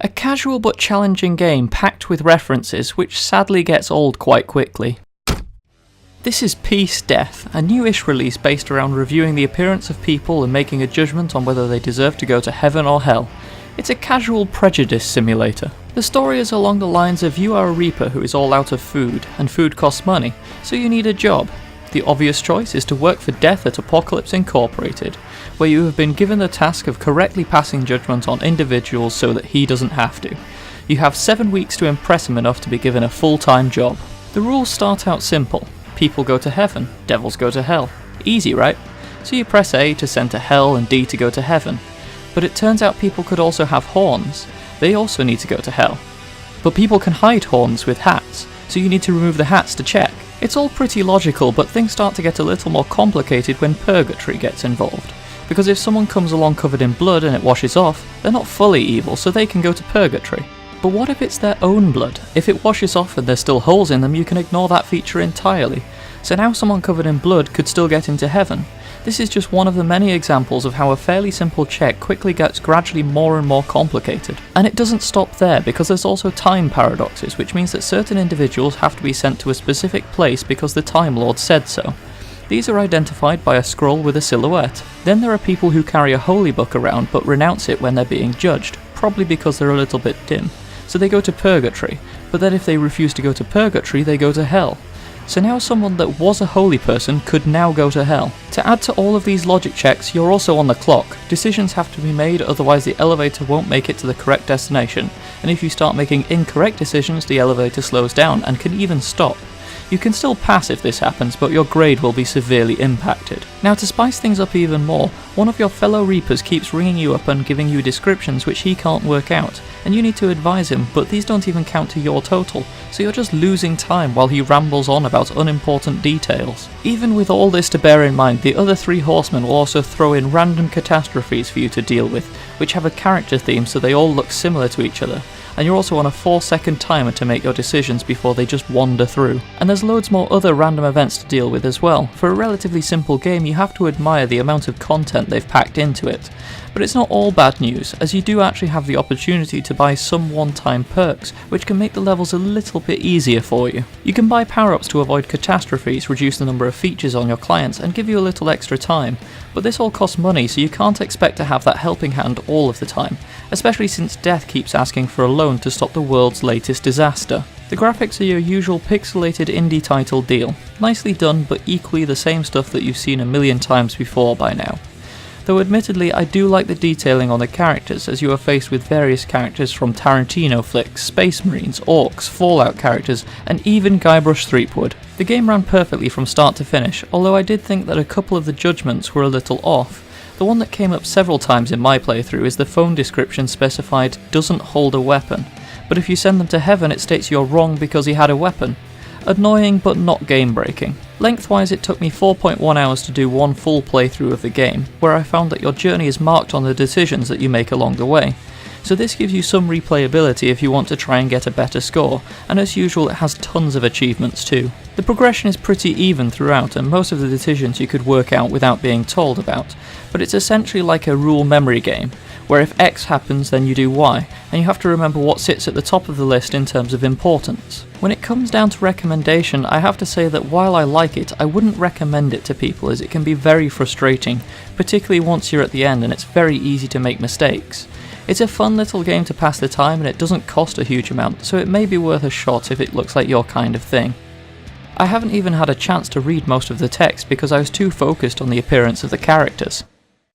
A casual but challenging game packed with references which sadly gets old quite quickly. This is Peace, Death, a newish release based around reviewing the appearance of people and making a judgment on whether they deserve to go to heaven or hell. It's a casual prejudice simulator. The story is along the lines of you are a reaper who is all out of food, and food costs money, so you need a job. The obvious choice is to work for Death at Apocalypse Incorporated, where you have been given the task of correctly passing judgment on individuals so that he doesn't have to. You have 7 weeks to impress him enough to be given a full-time job. The rules start out simple. People go to heaven, devils go to hell. Easy, right? So you press A to send to hell and D to go to heaven. But it turns out people could also have horns. They also need to go to hell. But people can hide horns with hats, so you need to remove the hats to check. It's all pretty logical, but things start to get a little more complicated when purgatory gets involved. Because if someone comes along covered in blood and it washes off, they're not fully evil, so they can go to purgatory. But what if it's their own blood? If it washes off and there's still holes in them, you can ignore that feature entirely. So now someone covered in blood could still get into heaven. This is just one of the many examples of how a fairly simple check quickly gets gradually more and more complicated. And it doesn't stop there, because there's also time paradoxes, which means that certain individuals have to be sent to a specific place because the Time Lord said so. These are identified by a scroll with a silhouette. Then there are people who carry a holy book around but renounce it when they're being judged, probably because they're a little bit dim. So they go to purgatory, but then if they refuse to go to purgatory, they go to hell. So now someone that was a holy person could now go to hell. To add to all of these logic checks, you're also on the clock. Decisions have to be made, otherwise the elevator won't make it to the correct destination, and if you start making incorrect decisions, the elevator slows down and can even stop. You can still pass if this happens, but your grade will be severely impacted. Now, to spice things up even more, one of your fellow Reapers keeps ringing you up and giving you descriptions which he can't work out, and you need to advise him, but these don't even count to your total, so you're just losing time while he rambles on about unimportant details. Even with all this to bear in mind, the other 3 horsemen will also throw in random catastrophes for you to deal with, which have a character theme so they all look similar to each other. And you're also on a 4-second timer to make your decisions before they just wander through. And there's loads more other random events to deal with as well. For a relatively simple game, you have to admire the amount of content they've packed into it. But it's not all bad news, as you do actually have the opportunity to buy some one-time perks, which can make the levels a little bit easier for you. You can buy power-ups to avoid catastrophes, reduce the number of features on your clients, and give you a little extra time. But this all costs money, so you can't expect to have that helping hand all of the time, especially since Death keeps asking for a loan to stop the world's latest disaster. The graphics are your usual pixelated indie title deal. Nicely done, but equally the same stuff that you've seen a million times before by now. Though admittedly, I do like the detailing on the characters, as you are faced with various characters from Tarantino flicks, Space Marines, Orcs, Fallout characters, and even Guybrush Threepwood. The game ran perfectly from start to finish, although I did think that a couple of the judgments were a little off. The one that came up several times in my playthrough is the phone description specified doesn't hold a weapon, but if you send them to heaven it states you're wrong because he had a weapon. Annoying but not game breaking. Lengthwise it took me 4.1 hours to do one full playthrough of the game, where I found that your journey is marked on the decisions that you make along the way. So this gives you some replayability if you want to try and get a better score, and as usual it has tons of achievements too. The progression is pretty even throughout, and most of the decisions you could work out without being told about, but it's essentially like a rule memory game, where if X happens then you do Y, and you have to remember what sits at the top of the list in terms of importance. When it comes down to recommendation, I have to say that while I like it, I wouldn't recommend it to people, as it can be very frustrating, particularly once you're at the end and it's very easy to make mistakes. It's a fun little game to pass the time and it doesn't cost a huge amount, so it may be worth a shot if it looks like your kind of thing. I haven't even had a chance to read most of the text because I was too focused on the appearance of the characters.